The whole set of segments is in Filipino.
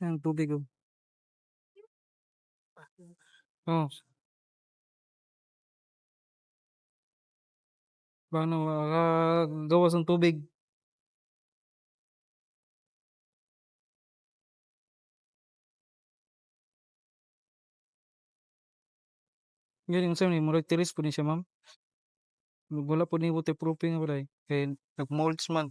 Ang tubig, oh. Oh, paano makakagawas ng tubig? Gani unsa ni murag tiris po ni siya, ma'am? Wala po ni waterproofing walay, kay nag-molds man.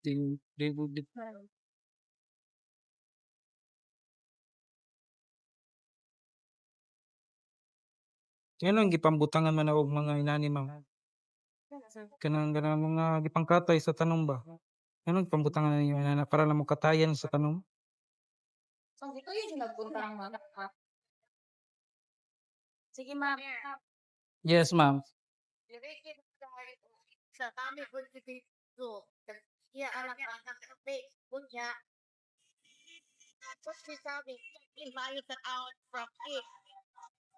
Di po di kanang gipambutangan man og mga inani, ma'am. Kanang mga gipangkatay sa tanom ba? Anong pambutangan ninyo inana para lang makatayan sa tanom? So, dito yun yung nagpunta ang mga sige, ma'am. Yes, ma'am. Direkin sa kami po dito. Iya anak anak kape punya. Tapos sabi, ilayo sa out from it.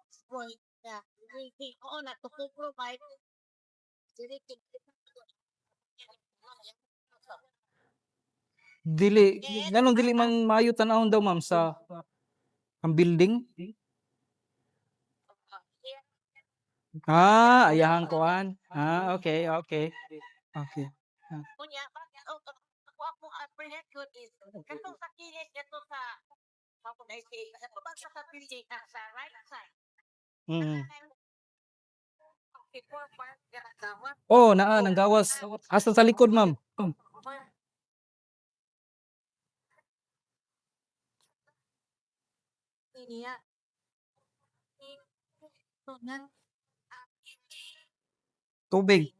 Spoil na. Hindi ko na to provide. Direkin Dili nganong dili man maayo tan-awon daw, ma'am, sa ang building? Ayahang kuan. Okay, okay. Okay. punya. Ako apprehend ko is katong sa kinis kato sa ako na say pag sa building sa right side. Mm. Before park ginagawa. Oh, naa nang gawas. Asa sa likod, ma'am? Niya. Tunan. Tubig.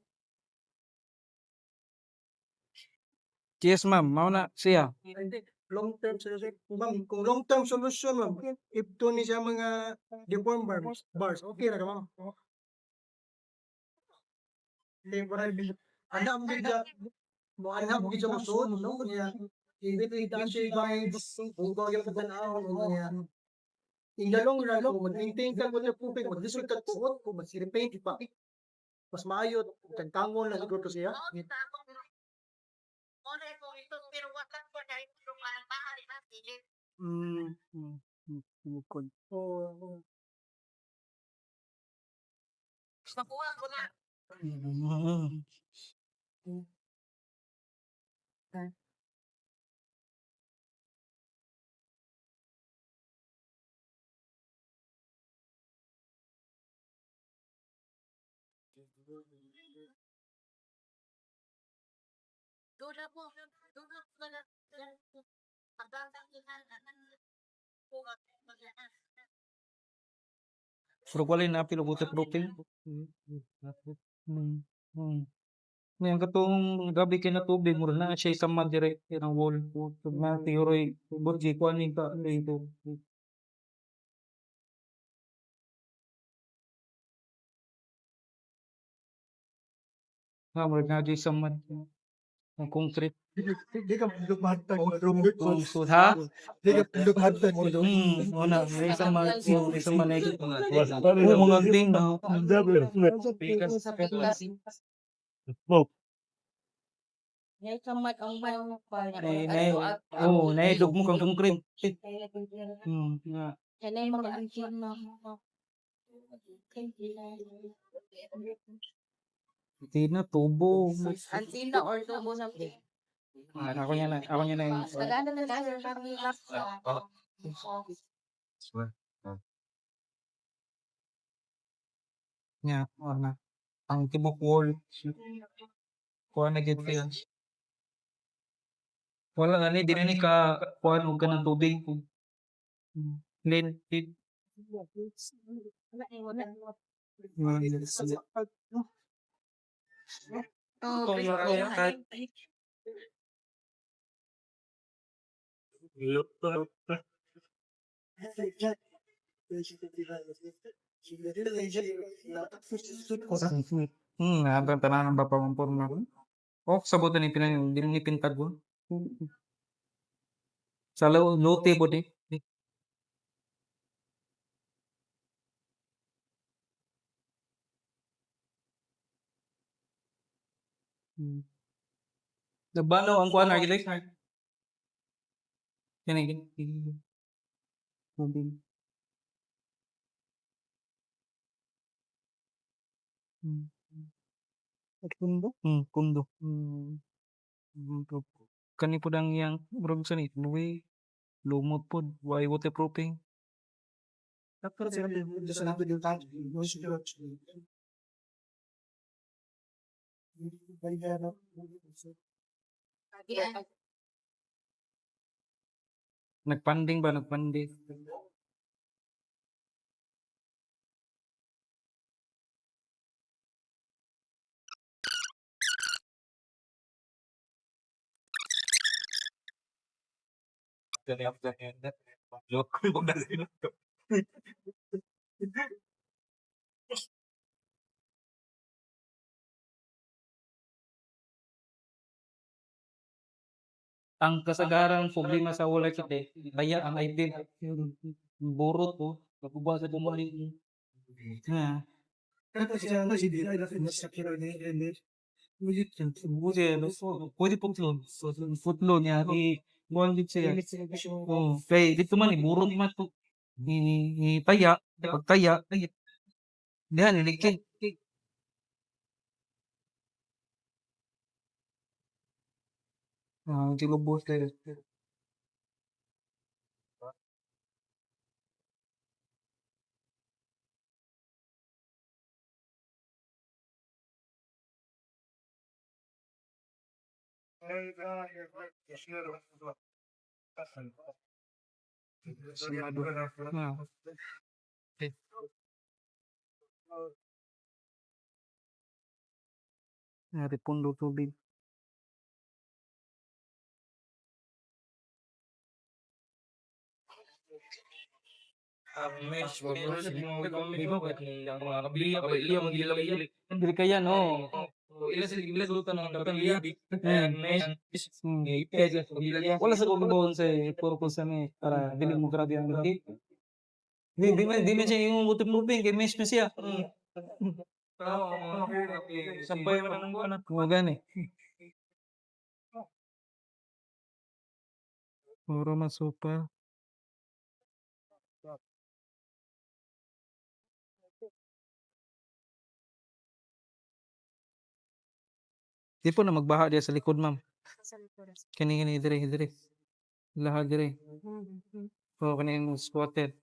Yes, ma'am, mao na siya. Hindi, long term solution. Ma'am, kung long term solution, ma'am, if to ni siya mga deform bars, okay na ka, ma'am. Temporary. Anak mo gid mo anak mo gid sa usod, no? Niya. Ibig ito siya guys, kung ko yung tanaw mo niya. In the long run, kung mag-maintain ka mo sa pupig, mag-disod ka tuot, kung mag-repaint pa. Mas maayo, kagkangon na siguro to siya. Ore ko ito pero wakan ko na ito lumahan mahal na sige. Bukod. Oh, Nakuha ko na. Doon po na pagdadang ilan Pero wala na pila waterproofing. Hmm. Hmm. Ngayon katong gabi kay na tubig mura na siya sa direct ang wall. Pag na tiyoy budget kuan ni ka dito. Mura na di sa ang concrete. di ka maglumatag mo room. So ha? Di ka maglumatag mo room. Una may sa manay. Mga ding na. Ngay kamat ang bayang pa. Nay dugmo kang concrete. Nga. Kanay mga angkin na. Di na tubo. Antina or tubo something. Ako niya na yung Sagana na lang kami last. niya. Na. Ang tibok wall. Kuha na gid siya. Wala na ni dinhi ka kuha og kanang tubig. Lin Hanggang tanan ang mapamporma ko. Sabutan ni pinang di ni pintag ko. Sa lote po di. Nabanaw ang kuan architect. Kani kani. Tubig. Kundo? Kundo. Kani pud ang iyang murag sa ni luwi lumot pod way waterproofing. Pero sila sa nato yung tank. Nagpanding ba nagpanding? Ang kasagarang problema sa wall architect, kaya ang idea burot po, nakuha sa bumalik. Nga. Pero siya si Dira ila sa kiro ni Pwede footlong. Footlong niya, buwan din siya. Kay dito man, burot man to. Taya, pagtaya, diyan, ilikid. Tilubos kayo. Nari pundo tubig. Dili kaya no. Wala sa kong sa purpose sa ni para dili mo grabe ang laki. Di man siya yung waterproofing kay mesh na siya. Sampay man ang buwan. Gani. Puro masupa. Di po na magbaha diya sa likod, ma'am. Kani dire. Lahat dire. Oo, kani yung squatted.